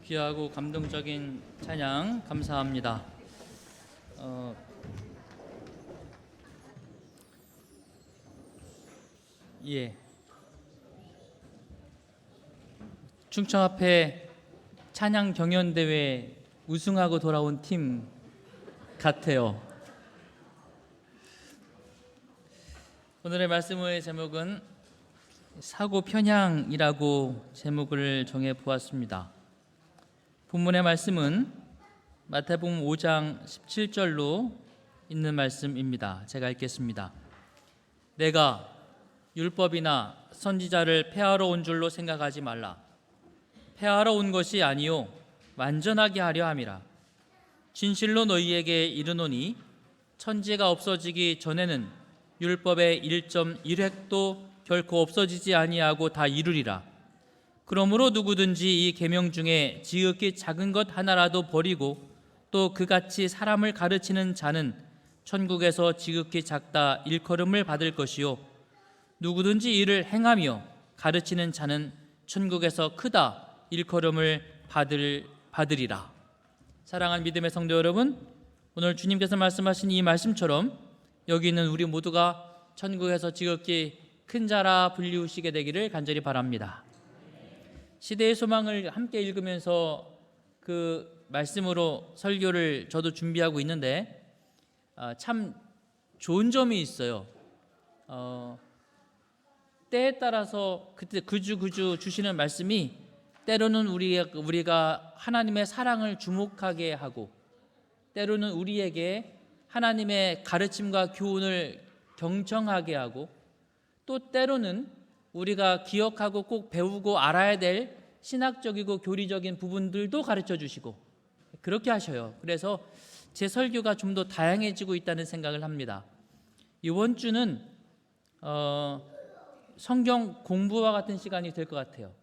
귀하고 감동적인 찬양 감사합니다. 충청 앞에 찬양 경연대회 우승하고 돌아온 팀 같아요. 오늘의 말씀의 제목은 사고 편향이라고 제목을 정해 보았습니다. 본문의 말씀은 마태복음 5장 17절로 있는 말씀입니다. 제가 읽겠습니다. 내가 율법이나 선지자를 폐하러 온 줄로 생각하지 말라. 폐하러 온 것이 아니요 완전하게 하려 함이라. 진실로 너희에게 이르노니 천지가 없어지기 전에는 율법의 1.1획도 결코 없어지지 아니하고 다 이루리라. 그러므로 누구든지 이 계명 중에 지극히 작은 것 하나라도 버리고 또 그같이 사람을 가르치는 자는 천국에서 지극히 작다 일컬음을 받을 것이요 누구든지 이를 행하며 가르치는 자는 천국에서 크다 일컬음을 받으리라. 사랑하는 믿음의 성도 여러분, 오늘 주님께서 말씀하신 이 말씀처럼 여기 있는 우리 모두가 천국에서 지극히 큰 자라 불리우시게 되기를 간절히 바랍니다. 시대의 소망을 함께 읽으면서 그 말씀으로 설교를 저도 준비하고 있는데 참 좋은 점이 있어요. 때에 따라서 그때 그주 주시는 말씀이 때로는 우리가 하나님의 사랑을 주목하게 하고 때로는 우리에게 하나님의 가르침과 교훈을 경청하게 하고 또 때로는 우리가 기억하고 꼭 배우고 알아야 될 신학적이고 교리적인 부분들도 가르쳐 주시고 그렇게 하셔요. 그래서 제 설교가 좀 더 다양해지고 있다는 생각을 합니다. 이번 주는 성경 공부와 같은 시간이 될 것 같아요.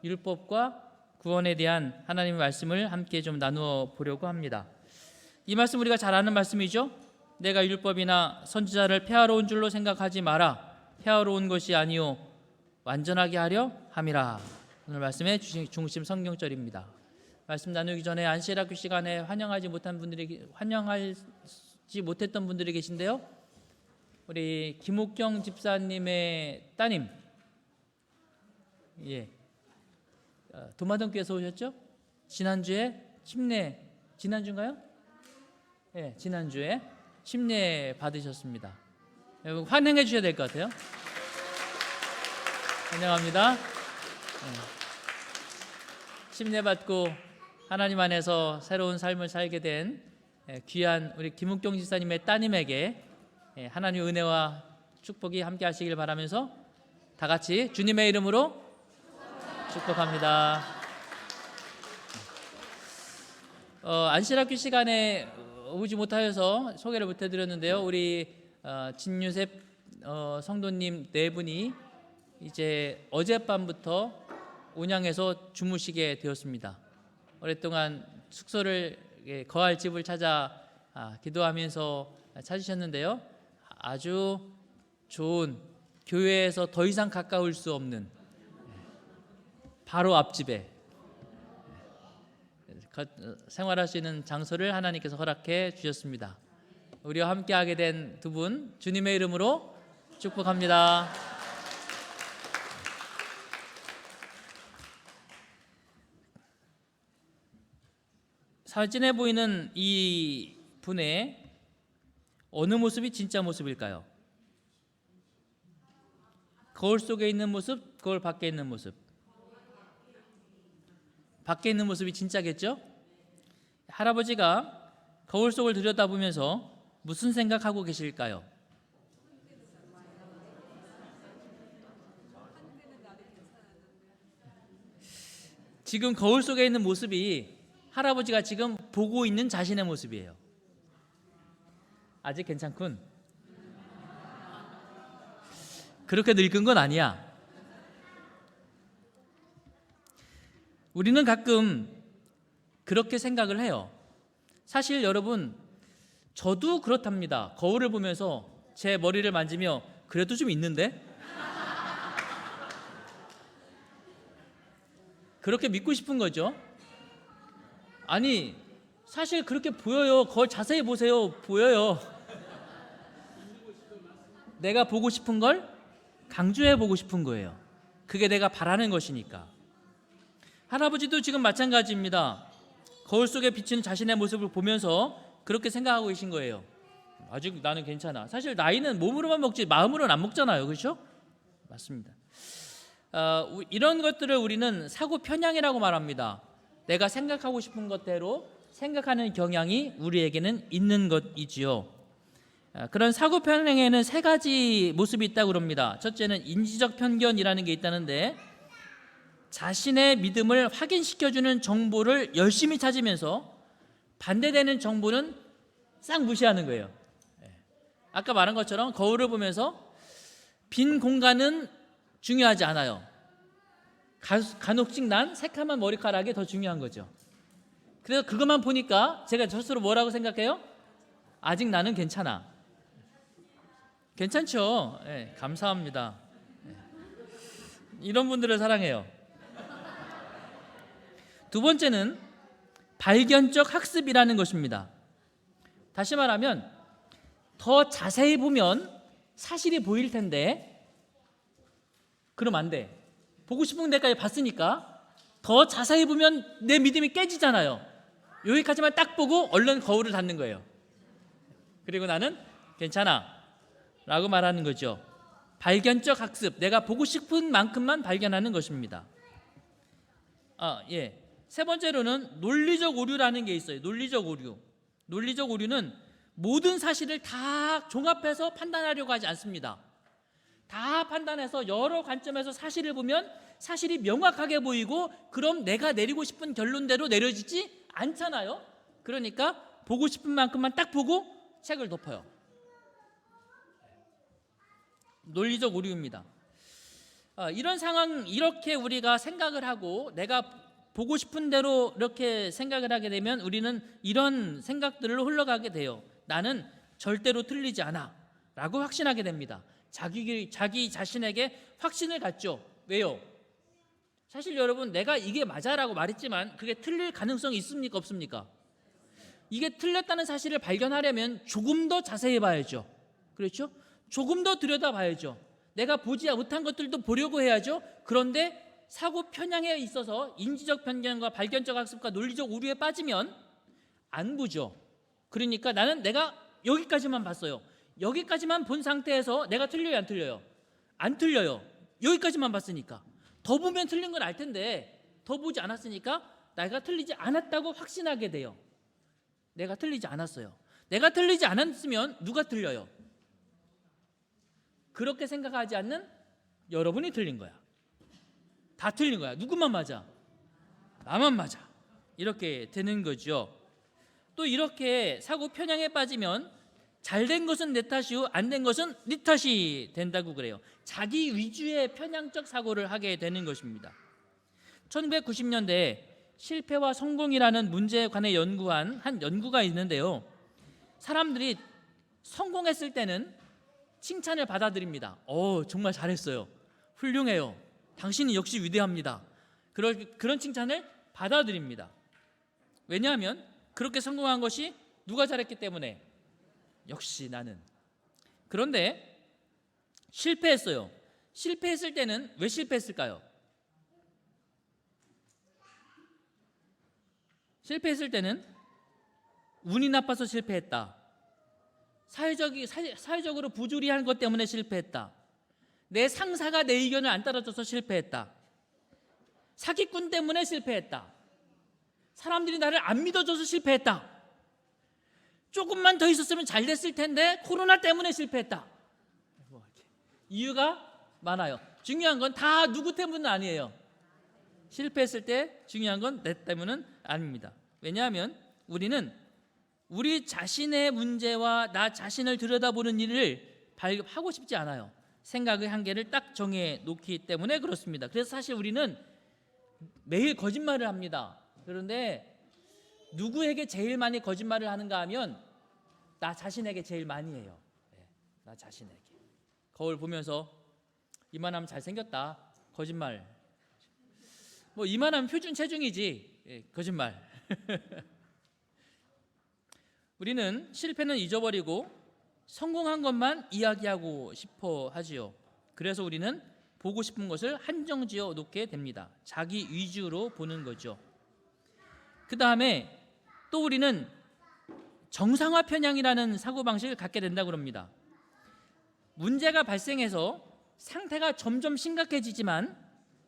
율법과 구원에 대한 하나님의 말씀을 함께 좀 나누어 보려고 합니다. 이 말씀 우리가 잘 아는 말씀이죠. 내가 율법이나 선지자를 폐하러 온 줄로 생각하지 마라. 폐하러 온 것이 아니요 완전하게 하려 함이라. 오늘 말씀의 중심 성경절입니다. 말씀 나누기 전에 안시락교 시간에 환영하지 못했던 분들이 계신데요. 우리 김옥경 집사님의 따님, 도마동교에서 오셨죠? 지난주에 침례, 지난주인가요? 지난주에 침례 받으셨습니다. 여러분 환영해 주셔야 될 것 같아요. 환영합니다. 침례 받고 하나님 안에서 새로운 삶을 살게 된 귀한 우리 김욱경 집사님의 따님에게 하나님의 은혜와 축복이 함께 하시길 바라면서 다 같이 주님의 이름으로 축복합니다. 안시락교 시간에 오지 못하여서 소개를 못 해드렸는데요. 우리 진유셉 성도님 네 분이 이제 어젯밤부터 온양에서 주무시게 되었습니다. 오랫동안 숙소를 거할 집을 찾아 기도하면서 찾으셨는데요. 아주 좋은 교회에서 더 이상 가까울 수 없는 바로 앞집에 생활할 수 있는 장소를 하나님께서 허락해 주셨습니다. 우리와 함께하게 된 두 분 주님의 이름으로 축복합니다. 사진에 보이는 이 분의 어느 모습이 진짜 모습일까요? 거울 속에 있는 모습, 거울 밖에 있는 모습. 밖에 있는 모습이 진짜겠죠? 할아버지가 거울 속을 들여다보면서 무슨 생각하고 계실까요? 지금 거울 속에 있는 모습이 할아버지가 지금 보고 있는 자신의 모습이에요. 아직 괜찮군. 그렇게 늙은 건 아니야. 우리는 가끔 그렇게 생각을 해요. 사실 여러분, 저도 그렇답니다. 거울을 보면서 제 머리를 만지며 그래도 좀 있는데? 그렇게 믿고 싶은 거죠. 아니 사실 그렇게 보여요. 거울 자세히 보세요. 보여요. 내가 보고 싶은 걸 강조해 보고 싶은 거예요. 그게 내가 바라는 것이니까. 할아버지도 지금 마찬가지입니다. 거울 속에 비치는 자신의 모습을 보면서 그렇게 생각하고 계신 거예요. 아직 나는 괜찮아. 사실 나이는 몸으로만 먹지 마음으로는 안 먹잖아요. 그렇죠? 맞습니다. 이런 것들을 우리는 사고 편향이라고 말합니다. 내가 생각하고 싶은 것대로 생각하는 경향이 우리에게는 있는 것이지요. 그런 사고 편향에는 세 가지 모습이 있다고 그럽니다. 첫째는 인지적 편견이라는 게 있다는데, 자신의 믿음을 확인시켜주는 정보를 열심히 찾으면서 반대되는 정보는 싹 무시하는 거예요. 아까 말한 것처럼 거울을 보면서 빈 공간은 중요하지 않아요. 간혹씩 난 새카만 머리카락이 더 중요한 거죠. 그래서 그것만 보니까 제가 스스로 뭐라고 생각해요? 아직 나는 괜찮아. 괜찮죠? 네, 감사합니다. 이런 분들을 사랑해요. 두 번째는 발견적 학습이라는 것입니다. 다시 말하면 더 자세히 보면 사실이 보일 텐데 그럼 안 돼. 보고 싶은 데까지 봤으니까 더 자세히 보면 내 믿음이 깨지잖아요. 여기까지만 딱 보고 얼른 거울을 닫는 거예요. 그리고 나는 괜찮아 라고 말하는 거죠. 발견적 학습, 내가 보고 싶은 만큼만 발견하는 것입니다. 세 번째로는 논리적 오류라는 게 있어요. 논리적 오류. 논리적 오류는 모든 사실을 다 종합해서 판단하려고 하지 않습니다. 다 판단해서 여러 관점에서 사실을 보면 사실이 명확하게 보이고 그럼 내가 내리고 싶은 결론대로 내려지지 않잖아요. 그러니까 보고 싶은 만큼만 딱 보고 책을 덮어요. 논리적 오류입니다. 이런 상황, 이렇게 우리가 생각을 하고 내가 보고 싶은 대로 이렇게 생각을 하게 되면 우리는 이런 생각들로 흘러가게 돼요. 나는 절대로 틀리지 않아 라고 확신하게 됩니다. 자기 자신에게 확신을 갖죠. 왜요? 사실 여러분, 내가 이게 맞아라고 말했지만 그게 틀릴 가능성이 있습니까? 없습니까? 이게 틀렸다는 사실을 발견하려면 조금 더 자세히 봐야죠. 그렇죠? 조금 더 들여다봐야죠. 내가 보지 못한 것들도 보려고 해야죠. 그런데 사고 편향에 있어서 인지적 편견과 발견적 학습과 논리적 오류에 빠지면 안 보죠. 그러니까 나는 내가 여기까지만 봤어요. 여기까지만 본 상태에서 내가 틀려요, 안 틀려요? 안 틀려요. 여기까지만 봤으니까. 더 보면 틀린 걸 알 텐데 더 보지 않았으니까 내가 틀리지 않았다고 확신하게 돼요. 내가 틀리지 않았어요. 내가 틀리지 않았으면 누가 틀려요? 그렇게 생각하지 않는 여러분이 틀린 거야. 다 틀린 거야. 누구만 맞아? 나만 맞아. 이렇게 되는 거죠. 또 이렇게 사고 편향에 빠지면 잘된 것은 내 탓이고 안 된 것은 네 탓이 된다고 그래요. 자기 위주의 편향적 사고를 하게 되는 것입니다. 1990년대에 실패와 성공이라는 문제에 관해 연구한 한 연구가 있는데요. 사람들이 성공했을 때는 칭찬을 받아들입니다. 정말 잘했어요. 훌륭해요. 당신이 역시 위대합니다. 그런 칭찬을 받아들입니다. 왜냐하면 그렇게 성공한 것이 누가 잘했기 때문에 역시 나는. 그런데 실패했어요. 실패했을 때는 왜 실패했을까요? 실패했을 때는 운이 나빠서 실패했다. 사회적으로 부조리한 것 때문에 실패했다. 내 상사가 내 의견을 안 따라줘서 실패했다. 사기꾼 때문에 실패했다. 사람들이 나를 안 믿어줘서 실패했다. 조금만 더 있었으면 잘 됐을 텐데 코로나 때문에 실패했다. 이유가 많아요. 중요한 건 다 누구 때문은 아니에요. 실패했을 때 중요한 건 내 때문은 아닙니다. 왜냐하면 우리는 우리 자신의 문제와 나 자신을 들여다보는 일을 하고 싶지 않아요. 생각의 한계를 딱 정해 놓기 때문에 그렇습니다. 그래서 사실 우리는 매일 거짓말을 합니다. 그런데 누구에게 제일 많이 거짓말을 하는가 하면 나 자신에게 제일 많이 해요. 나 자신에게. 거울 보면서 이만하면 잘생겼다. 거짓말. 이만하면 표준 체중이지. 거짓말. 우리는 실패는 잊어버리고 성공한 것만 이야기하고 싶어 하지요. 그래서 우리는 보고 싶은 것을 한정지어 놓게 됩니다. 자기 위주로 보는 거죠. 그 다음에 또 우리는 정상화 편향이라는 사고방식을 갖게 된다고 합니다. 문제가 발생해서 상태가 점점 심각해지지만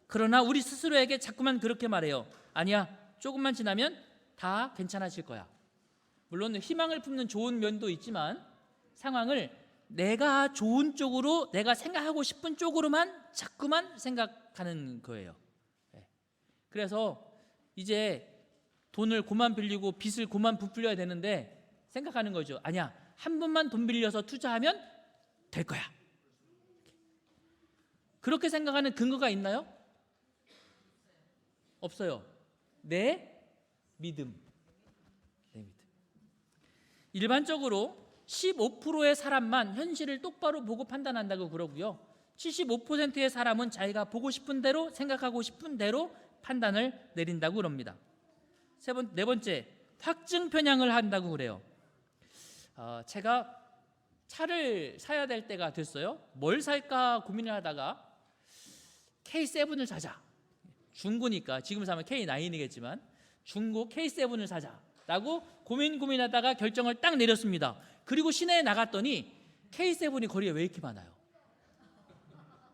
그러나 우리 스스로에게 자꾸만 그렇게 말해요. 아니야, 조금만 지나면 다 괜찮아질 거야. 물론 희망을 품는 좋은 면도 있지만 상황을 내가 좋은 쪽으로, 내가 생각하고 싶은 쪽으로만 자꾸만 생각하는 거예요. 그래서 이제 돈을 그만 빌리고 빚을 그만 부풀려야 되는데 생각하는 거죠. 아니야, 한 번만 돈 빌려서 투자하면 될 거야. 그렇게 생각하는 근거가 있나요? 없어요. 내 믿음. 일반적으로 15%의 사람만 현실을 똑바로 보고 판단한다고 그러고요. 75%의 사람은 자기가 보고 싶은 대로, 생각하고 싶은 대로 판단을 내린다고 그럽니다. 네 번째, 확증 편향을 한다고 그래요. 제가 차를 사야 될 때가 됐어요. 뭘 살까 고민을 하다가 K7을 사자. 중고니까 지금 사면 K9이겠지만 중고 K7을 사자라고 고민하다가 결정을 딱 내렸습니다. 그리고 시내에 나갔더니 K7이 거리에 왜 이렇게 많아요?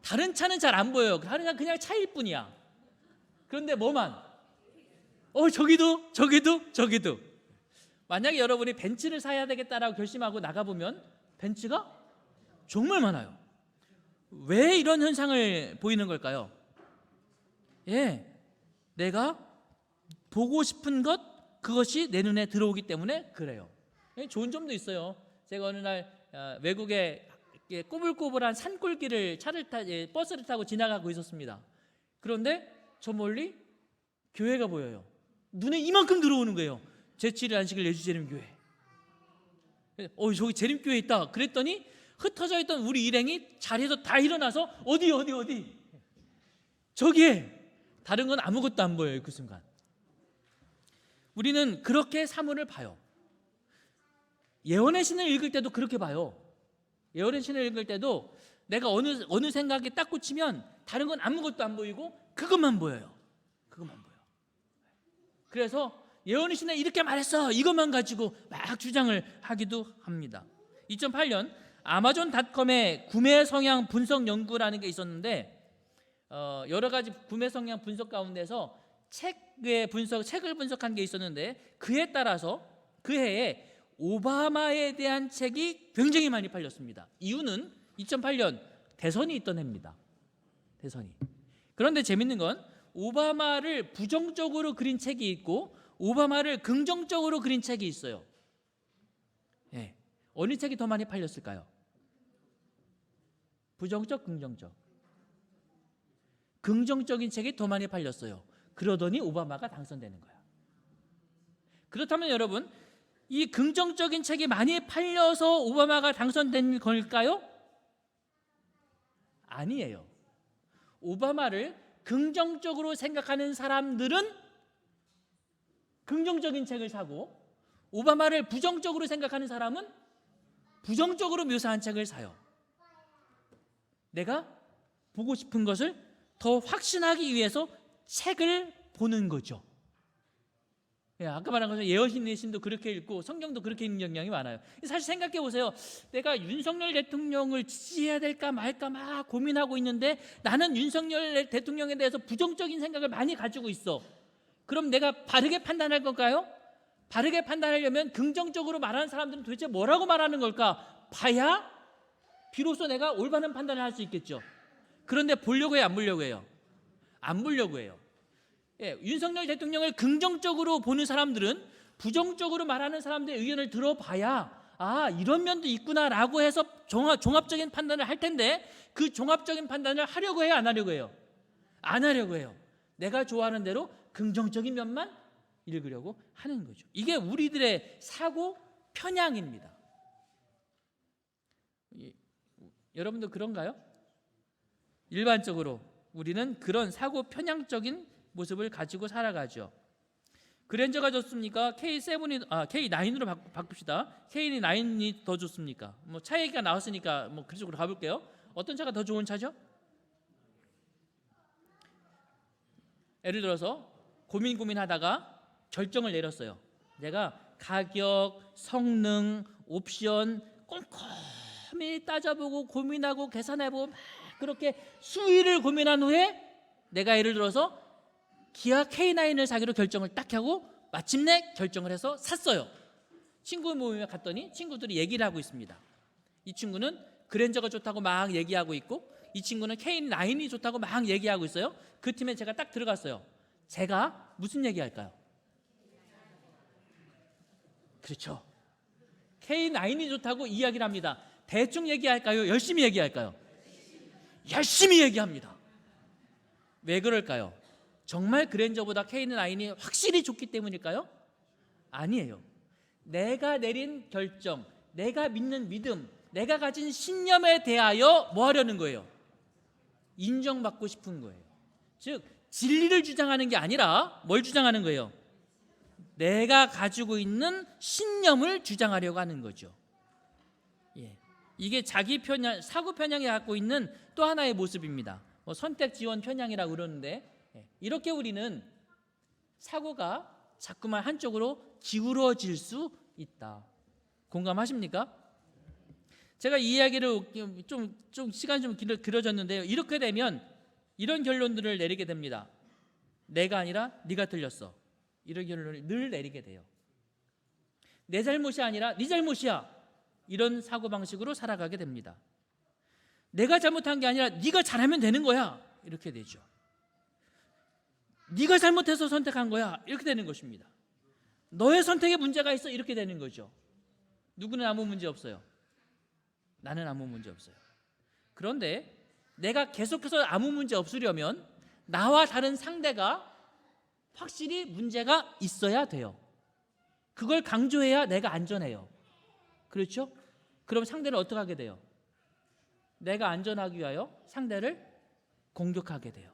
다른 차는 잘 안 보여요. 다른 차는 그냥 차일 뿐이야. 그런데 뭐만? 저기도. 만약에 여러분이 벤츠를 사야 되겠다라고 결심하고 나가보면 벤츠가 정말 많아요. 왜 이런 현상을 보이는 걸까요? 내가 보고 싶은 것, 그것이 내 눈에 들어오기 때문에 그래요. 좋은 점도 있어요. 제가 어느 날 외국에 꼬불꼬불한 산골길을 버스를 타고 지나가고 있었습니다. 그런데 저 멀리 교회가 보여요. 눈에 이만큼 들어오는 거예요. 제7일 안식일 예수재림 교회. 저기 재림교회 있다. 그랬더니 흩어져 있던 우리 일행이 자리에서 다 일어나서 어디 저기에. 다른 건 아무것도 안 보여요. 그 순간 우리는 그렇게 사물을 봐요. 예언의 신을 읽을 때도 그렇게 봐요. 예언의 신을 읽을 때도 내가 어느 생각에 딱 꽂히면 다른 건 아무것도 안 보이고 그것만 보여요. 그래서 예언의 신에 이렇게 말했어, 이것만 가지고 막 주장을 하기도 합니다. 2008년 아마존닷컴의 구매 성향 분석 연구라는 게 있었는데 여러 가지 구매 성향 분석 가운데서 책을 분석한 게 있었는데 그에 따라서 그 해에 오바마에 대한 책이 굉장히 많이 팔렸습니다. 이유는 2008년 대선이 있던 해입니다. 대선이. 그런데 재밌는 건 오바마를 부정적으로 그린 책이 있고 오바마를 긍정적으로 그린 책이 있어요. 어느 책이 더 많이 팔렸을까요? 부정적, 긍정적? 긍정적인 책이 더 많이 팔렸어요. 그러더니 오바마가 당선되는 거야. 그렇다면 여러분, 이 긍정적인 책이 많이 팔려서 오바마가 당선된 걸까요? 아니에요. 오바마를 긍정적으로 생각하는 사람들은 긍정적인 책을 사고 오바마를 부정적으로 생각하는 사람은 부정적으로 묘사한 책을 사요. 내가 보고 싶은 것을 더 확신하기 위해서 책을 보는 거죠. 아까 말한 것처럼 예언의 신도 그렇게 읽고 성경도 그렇게 읽는 경향이 많아요. 사실 생각해 보세요. 내가 윤석열 대통령을 지지해야 될까 말까 막 고민하고 있는데 나는 윤석열 대통령에 대해서 부정적인 생각을 많이 가지고 있어. 그럼 내가 바르게 판단할 걸까요? 바르게 판단하려면 긍정적으로 말하는 사람들은 도대체 뭐라고 말하는 걸까? 봐야 비로소 내가 올바른 판단을 할 수 있겠죠. 그런데 보려고 해요, 안 보려고 해요? 안 보려고 해요. 윤석열 대통령을 긍정적으로 보는 사람들은 부정적으로 말하는 사람들의 의견을 들어봐야 이런 면도 있구나라고 해서 종합적인 판단을 할 텐데 그 종합적인 판단을 하려고 해요, 안 하려고 해요? 안 하려고 해요. 내가 좋아하는 대로 긍정적인 면만 읽으려고 하는 거죠. 이게 우리들의 사고 편향입니다. 여러분도 그런가요? 일반적으로 우리는 그런 사고 편향적인 모습을 가지고 살아가죠. 그랜저가 좋습니까? K9으로 바꿉시다. K9이 더 좋습니까? 뭐 차 얘기가 나왔으니까 뭐 그쪽으로 가볼게요. 어떤 차가 더 좋은 차죠? 예를 들어서 고민하다가 결정을 내렸어요. 내가 가격, 성능, 옵션 꼼꼼히 따져보고 고민하고 계산해보고 막 그렇게 수위를 고민한 후에 내가 예를 들어서 기아 K9을 사기로 결정을 딱 하고 마침내 결정을 해서 샀어요. 친구 모임에 갔더니 친구들이 얘기를 하고 있습니다. 이 친구는 그랜저가 좋다고 막 얘기하고 있고 이 친구는 K9이 좋다고 막 얘기하고 있어요. 그 팀에 제가 딱 들어갔어요. 제가 무슨 얘기할까요? 그렇죠. K9이 좋다고 이야기를 합니다. 대충 얘기할까요? 열심히 얘기할까요? 열심히 얘기합니다. 왜 그럴까요? 정말 그랜저보다 K9이 확실히 좋기 때문일까요? 아니에요. 내가 내린 결정, 내가 믿는 믿음, 내가 가진 신념에 대하여 뭐 하려는 거예요? 인정받고 싶은 거예요. 즉 진리를 주장하는 게 아니라 뭘 주장하는 거예요? 내가 가지고 있는 신념을 주장하려고 하는 거죠. 이게 자기 편향, 사고 편향이 갖고 있는 또 하나의 모습입니다. 뭐 선택 지원 편향이라고 그러는데 이렇게 우리는 사고가 자꾸만 한쪽으로 기울어질 수 있다. 공감하십니까? 제가 이 이야기를 좀 시간이 좀 길어졌는데요. 이렇게 되면 이런 결론들을 내리게 됩니다. 내가 아니라 네가 틀렸어. 이런 결론을 늘 내리게 돼요. 내 잘못이 아니라 네 잘못이야. 이런 사고방식으로 살아가게 됩니다. 내가 잘못한 게 아니라 네가 잘하면 되는 거야. 이렇게 되죠. 네가 잘못해서 선택한 거야. 이렇게 되는 것입니다. 너의 선택에 문제가 있어. 이렇게 되는 거죠. 누구는 아무 문제 없어요. 나는 아무 문제 없어요. 그런데 내가 계속해서 아무 문제 없으려면 나와 다른 상대가 확실히 문제가 있어야 돼요. 그걸 강조해야 내가 안전해요. 그렇죠? 그럼 상대를 어떻게 하게 돼요? 내가 안전하기 위하여 상대를 공격하게 돼요.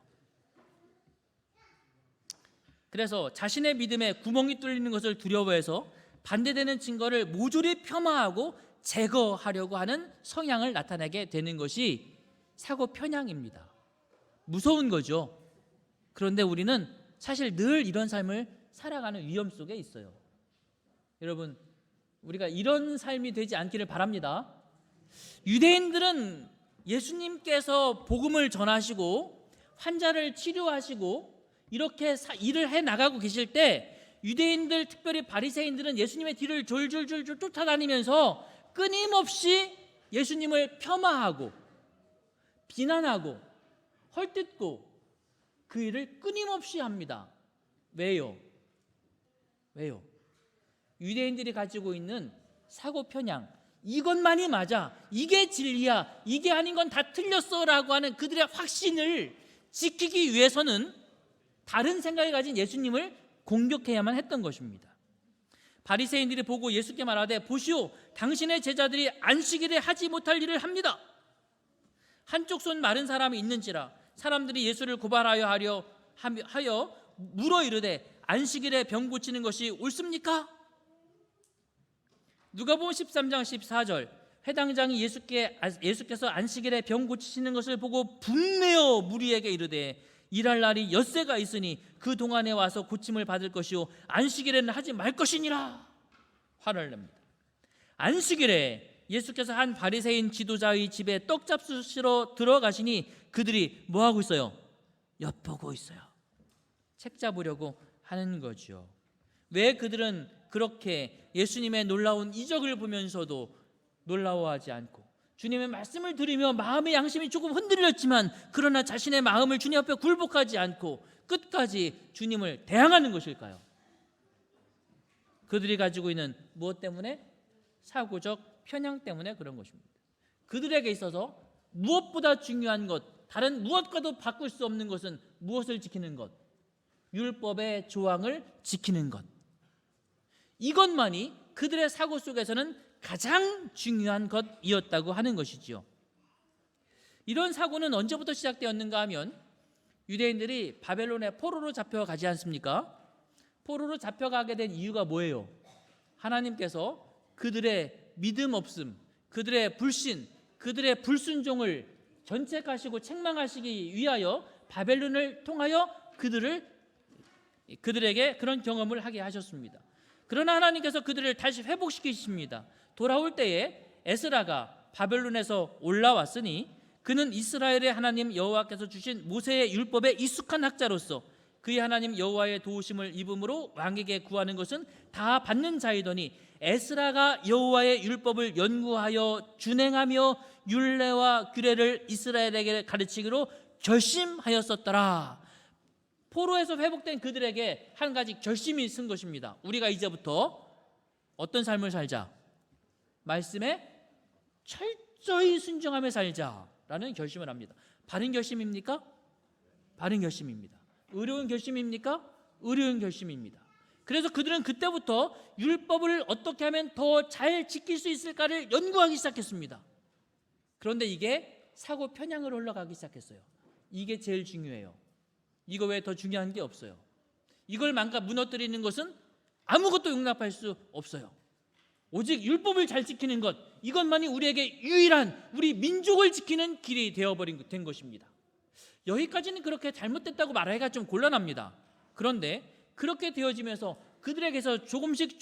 그래서 자신의 믿음에 구멍이 뚫리는 것을 두려워해서 반대되는 증거를 모조리 폄하하고 제거하려고 하는 성향을 나타내게 되는 것이 사고 편향입니다. 무서운 거죠. 그런데 우리는 사실 늘 이런 삶을 살아가는 위험 속에 있어요. 여러분, 우리가 이런 삶이 되지 않기를 바랍니다. 유대인들은 예수님께서 복음을 전하시고 환자를 치료하시고 이렇게 일을 해 나가고 계실 때 유대인들, 특별히 바리새인들은 예수님의 뒤를 졸졸졸 쫓아다니면서 끊임없이 예수님을 폄하하고 비난하고 헐뜯고 그 일을 끊임없이 합니다. 왜요? 유대인들이 가지고 있는 사고 편향, 이것만이 맞아, 이게 진리야, 이게 아닌 건 다 틀렸어 라고 하는 그들의 확신을 지키기 위해서는 다른 생각을 가진 예수님을 공격해야만 했던 것입니다. 바리새인들이 보고 예수께 말하되 보시오, 당신의 제자들이 안식일에 하지 못할 일을 합니다. 한쪽 손 마른 사람이 있는지라 사람들이 예수를 고발하여 하여 물어 이르되 안식일에 병 고치는 것이 옳습니까? 누가복음 13장 14절 회당장이 예수께서 안식일에 병 고치시는 것을 보고 분내어 무리에게 이르되 일할 날이 엿새가 있으니 그 동안에 와서 고침을 받을 것이요 안식일에는 하지 말 것이니라 화를 냅니다. 안식일에 예수께서 한 바리새인 지도자의 집에 떡 잡수시러 들어가시니 그들이 뭐 하고 있어요? 엿보고 있어요. 책 잡으려고 하는 거죠. 왜 그들은 그렇게 예수님의 놀라운 이적을 보면서도 놀라워하지 않고 주님의 말씀을 들으며 마음의 양심이 조금 흔들렸지만 그러나 자신의 마음을 주님 앞에 굴복하지 않고 끝까지 주님을 대항하는 것일까요? 그들이 가지고 있는 무엇 때문에? 사고적 편향 때문에 그런 것입니다. 그들에게 있어서 무엇보다 중요한 것, 다른 무엇과도 바꿀 수 없는 것은 무엇을 지키는 것? 율법의 조항을 지키는 것. 이것만이 그들의 사고 속에서는 가장 중요한 것이었다고 하는 것이지요. 이런 사고는 언제부터 시작되었는가 하면 유대인들이 바벨론의 포로로 잡혀가지 않습니까? 포로로 잡혀가게 된 이유가 뭐예요? 하나님께서 그들의 믿음 없음, 그들의 불신, 그들의 불순종을 견책하시고 책망하시기 위하여 바벨론을 통하여 그들에게 그런 경험을 하게 하셨습니다. 그러나 하나님께서 그들을 다시 회복시키십니다. 돌아올 때에 에스라가 바벨론에서 올라왔으니 그는 이스라엘의 하나님 여호와께서 주신 모세의 율법에 익숙한 학자로서 그의 하나님 여호와의 도우심을 입음으로 왕에게 구하는 것은 다 받는 자이더니 에스라가 여호와의 율법을 연구하여 준행하며 율례와 규례를 이스라엘에게 가르치기로 결심하였었더라. 포로에서 회복된 그들에게 한 가지 결심이 쓴 것입니다. 우리가 이제부터 어떤 삶을 살자? 말씀에 철저히 순종하며 살자라는 결심을 합니다. 바른 결심입니까? 바른 결심입니다. 어려운 결심입니까? 어려운 결심입니다. 그래서 그들은 그때부터 율법을 어떻게 하면 더 잘 지킬 수 있을까를 연구하기 시작했습니다. 그런데 이게 사고 편향으로 흘러가기 시작했어요. 이게 제일 중요해요. 이거 외에 더 중요한 게 없어요. 이걸 무너뜨리는 것은 아무것도 용납할 수 없어요. 오직 율법을 잘 지키는 것, 이것만이 우리에게 유일한 우리 민족을 지키는 길이 된 것입니다. 여기까지는 그렇게 잘못됐다고 말하기가 좀 곤란합니다. 그런데 그렇게 되어지면서 그들에게서 조금씩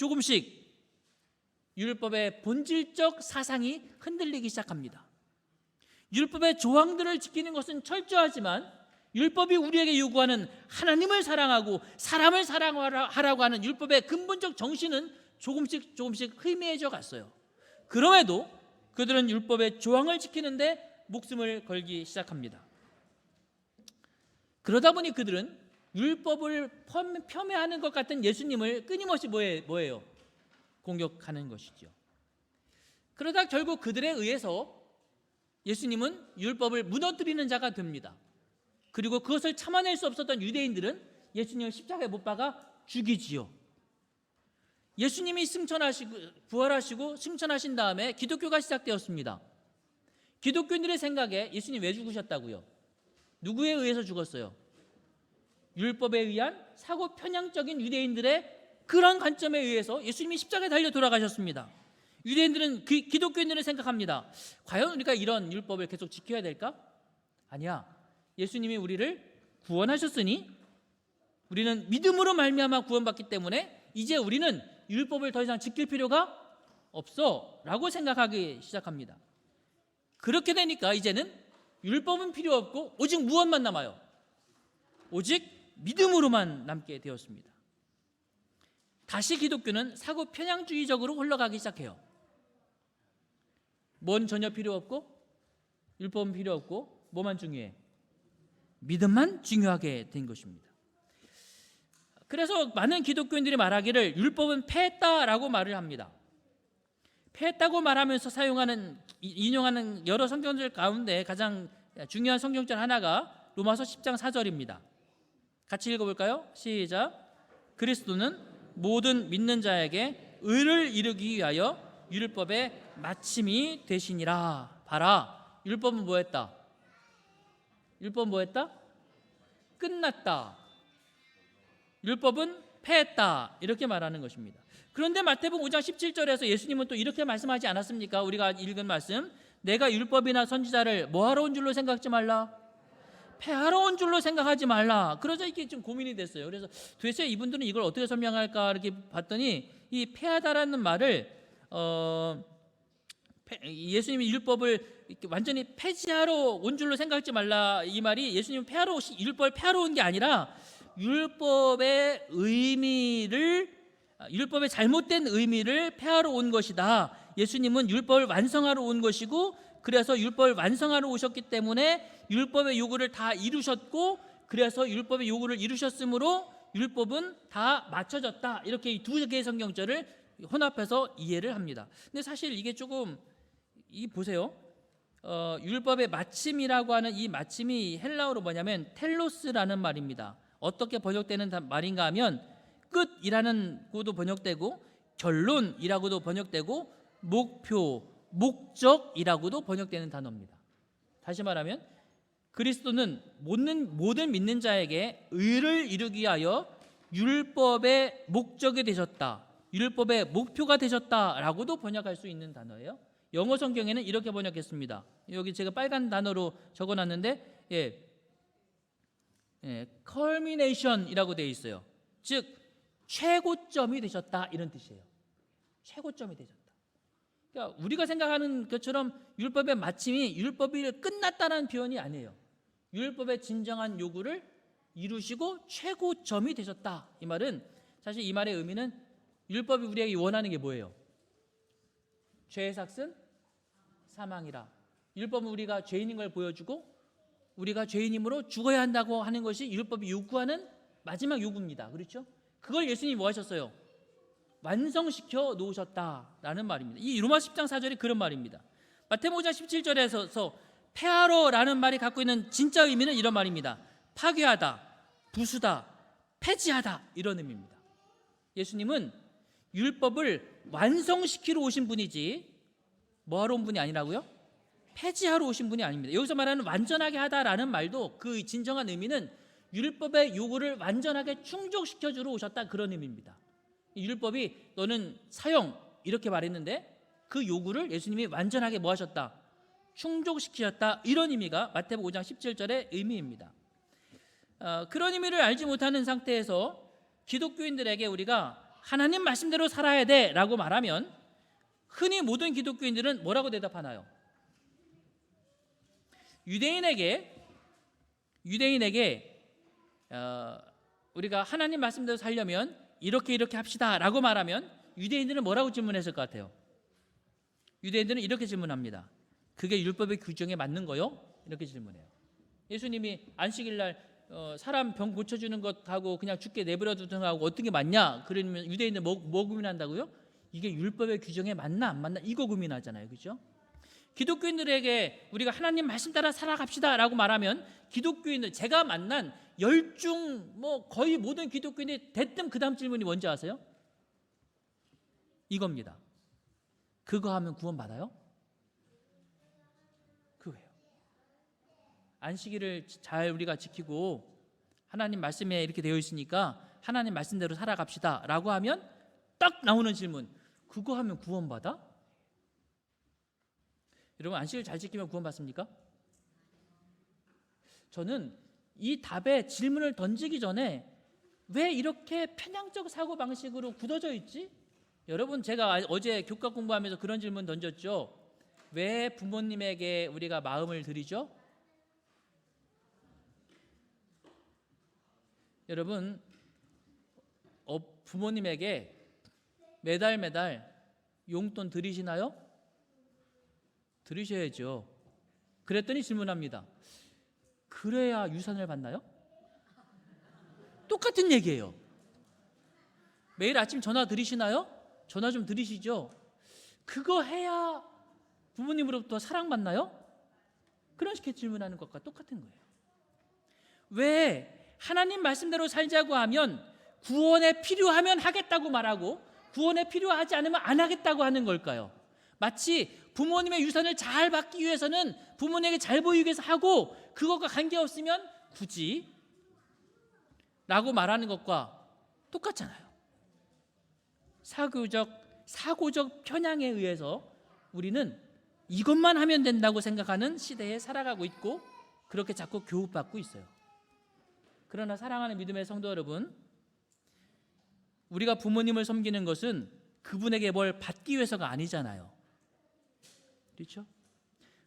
율법의 본질적 사상이 흔들리기 시작합니다. 율법의 조항들을 지키는 것은 철저하지만 율법이 우리에게 요구하는 하나님을 사랑하고 사람을 사랑하라고 하는 율법의 근본적 정신은 조금씩 희미해져 갔어요. 그럼에도 그들은 율법의 조항을 지키는데 목숨을 걸기 시작합니다. 그러다 보니 그들은 율법을 폄훼하는 것 같은 예수님을 끊임없이 뭐예요? 공격하는 것이죠. 그러다 결국 그들에 의해서 예수님은 율법을 무너뜨리는 자가 됩니다. 그리고 그것을 참아낼 수 없었던 유대인들은 예수님을 십자가에 못 박아 죽이지요. 예수님이 부활하시고 승천하신 다음에 기독교가 시작되었습니다. 기독교인들의 생각에 예수님 왜 죽으셨다고요? 누구에 의해서 죽었어요? 율법에 의한 사고 편향적인 유대인들의 그런 관점에 의해서 예수님이 십자가에 달려 돌아가셨습니다. 유대인들은 기독교인들은 생각합니다. 과연 우리가 이런 율법을 계속 지켜야 될까? 아니야. 예수님이 우리를 구원하셨으니 우리는 믿음으로 말미암아 구원받기 때문에 이제 우리는 율법을 더 이상 지킬 필요가 없어 라고 생각하기 시작합니다. 그렇게 되니까 이제는 율법은 필요 없고 오직 무엇만 남아요? 오직 믿음으로만 남게 되었습니다. 다시 기독교는 사고 편향주의적으로 흘러가기 시작해요. 뭔 전혀 필요 없고 율법은 필요 없고 뭐만 중요해? 믿음만 중요하게 된 것입니다. 그래서 많은 기독교인들이 말하기를 율법은 패했다라고 말을 합니다. 패했다고 말하면서 인용하는 여러 성경절 가운데 가장 중요한 성경절 하나가 로마서 10장 4절입니다. 같이 읽어볼까요? 시작. 그리스도는 모든 믿는 자에게 의를 이루기 위하여 율법의 마침이 되시니라. 봐라, 율법은 뭐했다? 율법은 뭐했다? 끝났다. 율법은 패했다. 이렇게 말하는 것입니다. 그런데 마태복음 5장 17절에서 예수님은 또 이렇게 말씀하지 않았습니까? 우리가 읽은 말씀, 내가 율법이나 선지자를 뭐하러 온 줄로 생각지 말라, 패하러 온 줄로 생각하지 말라. 그러자 이게 좀 고민이 됐어요. 그래서 도대체 이분들은 이걸 어떻게 설명할까 이렇게 봤더니 이 패하다라는 말을 예수님이 율법을 완전히 폐지하러 온 줄로 생각하지 말라, 이 말이 예수님은 율법을 폐하러 온 게 아니라 율법의 잘못된 의미를 폐하러 온 것이다. 예수님은 율법을 완성하러 온 것이고, 그래서 율법을 완성하러 오셨기 때문에 율법의 요구를 다 이루셨고, 그래서 율법의 요구를 이루셨으므로 율법은 다 맞춰졌다. 이렇게 이 두 개의 성경절을 혼합해서 이해를 합니다. 근데 사실 이게 조금 보세요. 율법의 마침이라고 하는 이 마침이 헬라어로 뭐냐면 텔로스라는 말입니다. 어떻게 번역되는 말인가 하면 끝이라는고도 번역되고 결론이라고도 번역되고 목표, 목적이라고도 번역되는 단어입니다. 다시 말하면 그리스도는 모든 믿는 자에게 의를 이루기 위하여 율법의 목적이 되셨다, 율법의 목표가 되셨다라고도 번역할 수 있는 단어예요. 영어 성경에는 이렇게 번역했습니다. 여기 제가 빨간 단어로 적어놨는데 culmination이라고 되어 있어요. 즉 최고점이 되셨다, 이런 뜻이에요. 최고점이 되셨다. 그러니까 우리가 생각하는 것처럼 율법의 마침이 율법이 끝났다는 표현이 아니에요. 율법의 진정한 요구를 이루시고 최고점이 되셨다. 이 말은 사실 이 말의 의미는 율법이 우리에게 원하는 게 뭐예요? 죄의 삭은 사망이라. 율법은 우리가 죄인인 걸 보여주고 우리가 죄인임으로 죽어야 한다고 하는 것이 율법이 요구하는 마지막 요구입니다. 그렇죠? 그걸 예수님이 뭐 하셨어요? 완성시켜 놓으셨다라는 말입니다. 이 로마 10장 4절이 그런 말입니다. 마태복음 5장 17절에서 폐하로라는 말이 갖고 있는 진짜 의미는 이런 말입니다. 파괴하다, 부수다, 폐지하다, 이런 의미입니다. 예수님은 율법을 완성시키러 오신 분이지 뭐하러 온 분이 아니라고요? 폐지하러 오신 분이 아닙니다. 여기서 말하는 완전하게 하다라는 말도 그 진정한 의미는 율법의 요구를 완전하게 충족시켜주러 오셨다, 그런 의미입니다. 율법이 너는 사형 이렇게 말했는데 그 요구를 예수님이 완전하게 뭐 하셨다? 충족시키셨다, 이런 의미가 마태복음 5장 17절의 의미입니다. 그런 의미를 알지 못하는 상태에서 기독교인들에게 우리가 하나님 말씀대로 살아야 돼 라고 말하면 흔히 모든 기독교인들은 뭐라고 대답하나요? 유대인에게 우리가 하나님 말씀대로 살려면 이렇게 합시다 라고 말하면 유대인들은 뭐라고 질문했을 것 같아요? 유대인들은 이렇게 질문합니다. 그게 율법의 규정에 맞는 거요? 이렇게 질문해요. 예수님이 안식일날 사람 병 고쳐주는 것하고 그냥 죽게 내버려 두는 거하고 어떤 게 맞냐? 그러면 유대인들 뭐 고민한다고요? 이게 율법의 규정에 맞나 안 맞나, 이거 고민하잖아요. 그렇죠? 기독교인들에게 우리가 하나님 말씀 따라 살아갑시다 라고 말하면 기독교인들, 제가 만난 열중 거의 모든 기독교인이 대뜸 그 다음 질문이 뭔지 아세요? 이겁니다. 그거 하면 구원받아요? 그거예요. 안식일을 잘 우리가 지키고 하나님 말씀에 이렇게 되어 있으니까 하나님 말씀대로 살아갑시다 라고 하면 딱 나오는 질문, 그거 하면 구원받아? 여러분, 안식일 잘 지키면 구원받습니까? 저는 이 답에 질문을 던지기 전에 왜 이렇게 편향적 사고방식으로 굳어져 있지? 여러분, 제가 어제 교과 공부하면서 그런 질문 던졌죠. 왜 부모님에게 우리가 마음을 드리죠? 여러분, 부모님에게 매달 용돈 드리시나요? 드리셔야죠. 그랬더니 질문합니다. 그래야 유산을 받나요? 똑같은 얘기예요. 매일 아침 전화 드리시나요? 전화 좀 드리시죠. 그거 해야 부모님으로부터 사랑받나요? 그런 식의 질문하는 것과 똑같은 거예요. 왜 하나님 말씀대로 살자고 하면 구원에 필요하면 하겠다고 말하고 구원에 필요하지 않으면 안 하겠다고 하는 걸까요? 마치 부모님의 유산을 잘 받기 위해서는 부모님에게 잘 보이기 위해서 하고 그것과 관계없으면 굳이 라고 말하는 것과 똑같잖아요. 사고적 편향에 의해서 우리는 이것만 하면 된다고 생각하는 시대에 살아가고 있고 그렇게 자꾸 교육받고 있어요. 그러나 사랑하는 믿음의 성도 여러분, 우리가 부모님을 섬기는 것은 그분에게 뭘 받기 위해서가 아니잖아요. 그렇죠?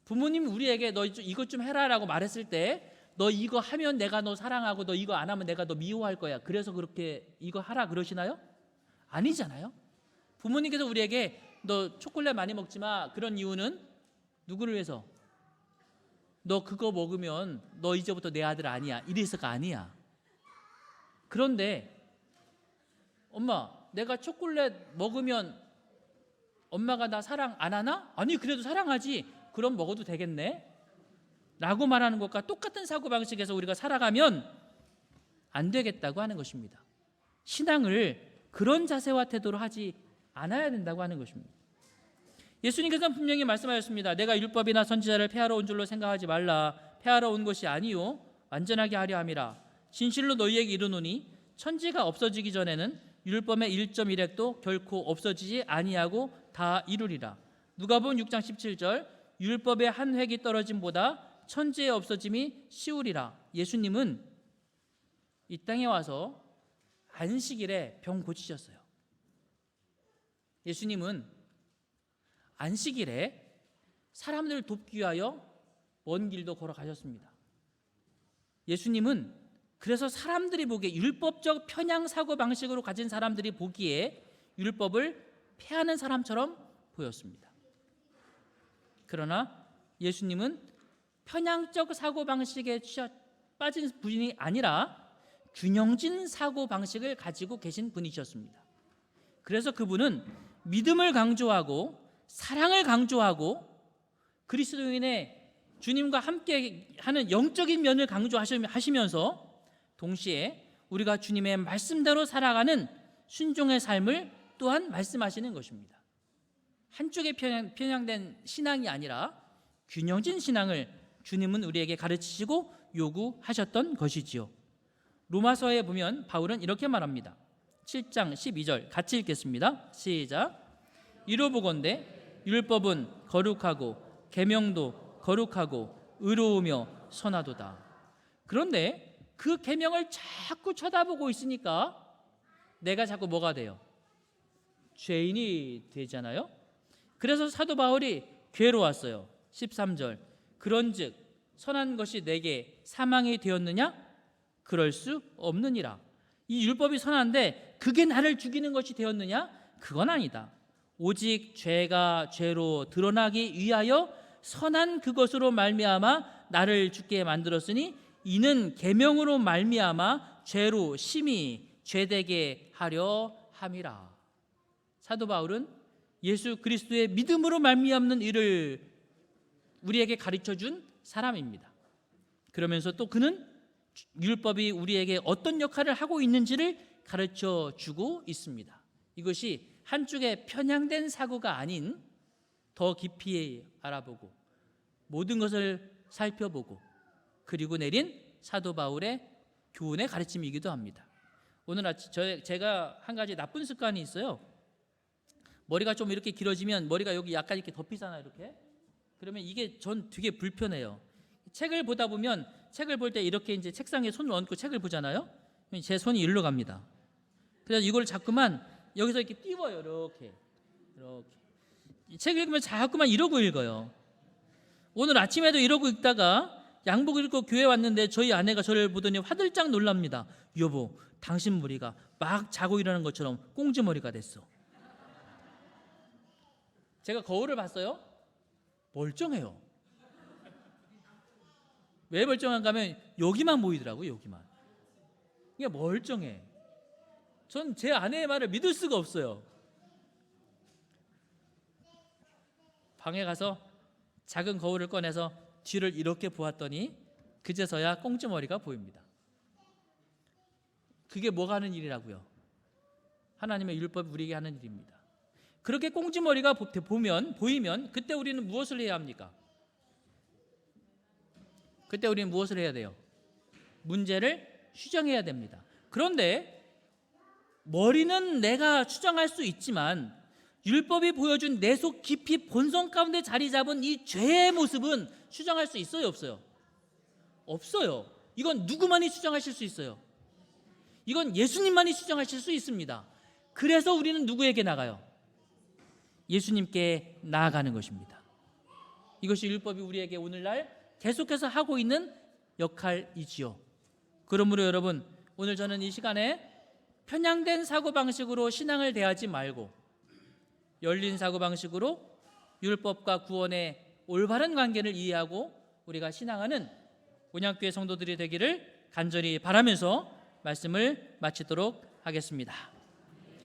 부모님이 우리에게 너 이것 좀 해라라고 말했을 때 너 이거 하면 내가 너 사랑하고 너 이거 안 하면 내가 너 미워할 거야. 그래서 그렇게 이거 하라 그러시나요? 아니잖아요. 부모님께서 우리에게 너 초콜릿 많이 먹지 마. 그런 이유는 누구를 위해서? 너 그거 먹으면 너 이제부터 내 아들 아니야. 이래서가 아니야. 그런데 엄마, 내가 초콜릿 먹으면 엄마가 나 사랑 안 하나? 아니, 그래도 사랑하지. 그럼 먹어도 되겠네? 라고 말하는 것과 똑같은 사고방식에서 우리가 살아가면 안 되겠다고 하는 것입니다. 신앙을 그런 자세와 태도로 하지 않아야 된다고 하는 것입니다. 예수님께서는 분명히 말씀하셨습니다. 내가 율법이나 선지자를 폐하러 온 줄로 생각하지 말라. 폐하러 온 것이 아니요 완전하게 하려 함이라. 진실로 너희에게 이르노니 천지가 없어지기 전에는 율법의 1.1획도 결코 없어지지 아니하고 다 이루리라. 누가복음 6장 17절 율법의 한 획이 떨어짐보다 천지의 없어짐이 쉬우리라. 예수님은 이 땅에 와서 안식일에 병 고치셨어요. 예수님은 안식일에 사람들을 돕기 위하여 먼 길도 걸어가셨습니다. 예수님은 그래서 사람들이 보기에 율법적 편향 사고방식으로 가진 사람들이 보기에 율법을 폐하는 사람처럼 보였습니다. 그러나 예수님은 편향적 사고방식에 빠진 분이 아니라 균형진 사고방식을 가지고 계신 분이셨습니다. 그래서 그분은 믿음을 강조하고 사랑을 강조하고 그리스도인의 주님과 함께 하는 영적인 면을 강조하시면서 동시에 우리가 주님의 말씀대로 살아가는 순종의 삶을 또한 말씀하시는 것입니다. 한쪽에 편향된 신앙이 아니라 균형진 신앙을 주님은 우리에게 가르치시고 요구하셨던 것이지요. 로마서에 보면 바울은 이렇게 말합니다. 7장 12절 같이 읽겠습니다. 시작. 이로보건대 율법은 거룩하고 계명도 거룩하고 의로우며 선하도다. 그런데 그 계명을 자꾸 쳐다보고 있으니까 내가 자꾸 뭐가 돼요? 죄인이 되잖아요. 그래서 사도 바울이 괴로웠어요. 13절 그런즉 선한 것이 내게 사망이 되었느냐? 그럴 수 없느니라. 이 율법이 선한데 그게 나를 죽이는 것이 되었느냐? 그건 아니다. 오직 죄가 죄로 드러나기 위하여 선한 그것으로 말미암아 나를 죽게 만들었으니 이는 계명으로 말미암아 죄로 심히 죄되게 하려 함이라. 사도 바울은 예수 그리스도의 믿음으로 말미암는 일을 우리에게 가르쳐준 사람입니다. 그러면서 또 그는 율법이 우리에게 어떤 역할을 하고 있는지를 가르쳐주고 있습니다. 이것이 한쪽에 편향된 사고가 아닌 더 깊이 알아보고 모든 것을 살펴보고 그리고 내린 사도 바울의 교훈의 가르침이기도 합니다. 오늘 아침 제가 한 가지 나쁜 습관이 있어요. 머리가 좀 이렇게 길어지면 머리가 여기 약간 이렇게 덮이잖아요. 이렇게. 그러면 이게 전 되게 불편해요. 책을 보다 보면 책을 볼 때 이렇게 이제 책상에 손을 얹고 책을 보잖아요. 제 손이 일로 갑니다. 그래서 이걸 자꾸만 여기서 이렇게 띄워요. 이렇게. 책 읽으면 자꾸만 이러고 읽어요. 오늘 아침에도 이러고 읽다가 양복 입고 교회 왔는데 저희 아내가 저를 보더니 화들짝 놀랍니다. 여보, 당신 머리가 막 자고 일어나는 것처럼 꽁지머리가 됐어. 제가 거울을 봤어요. 멀쩡해요. 왜 멀쩡한가 하면 여기만 보이더라고요. 여기만. 이게 멀쩡해. 전 제 아내의 말을 믿을 수가 없어요. 방에 가서 작은 거울을 꺼내서 뒤를 이렇게 보았더니 그제서야 꽁지머리가 보입니다. 그게 뭐가 하는 일이라고요? 하나님의 율법이 우리에게 하는 일입니다. 그렇게 꽁지머리가 보이면 그때 우리는 무엇을 해야 합니까? 그때 우리는 무엇을 해야 돼요? 문제를 수정해야 됩니다. 그런데 머리는 내가 수정할 수 있지만 율법이 보여준 내 속 깊이 본성 가운데 자리 잡은 이 죄의 모습은 수정할 수 있어요, 없어요? 없어요. 이건 누구만이 수정하실 수 있어요? 이건 예수님만이 수정하실 수 있습니다. 그래서 우리는 누구에게 나가요? 예수님께 나아가는 것입니다. 이것이 율법이 우리에게 오늘날 계속해서 하고 있는 역할이지요. 그러므로 여러분, 오늘 저는 이 시간에 편향된 사고방식으로 신앙을 대하지 말고 열린 사고방식으로 율법과 구원의 올바른 관계를 이해하고 우리가 신앙하는 온양교회 성도들이 되기를 간절히 바라면서 말씀을 마치도록 하겠습니다.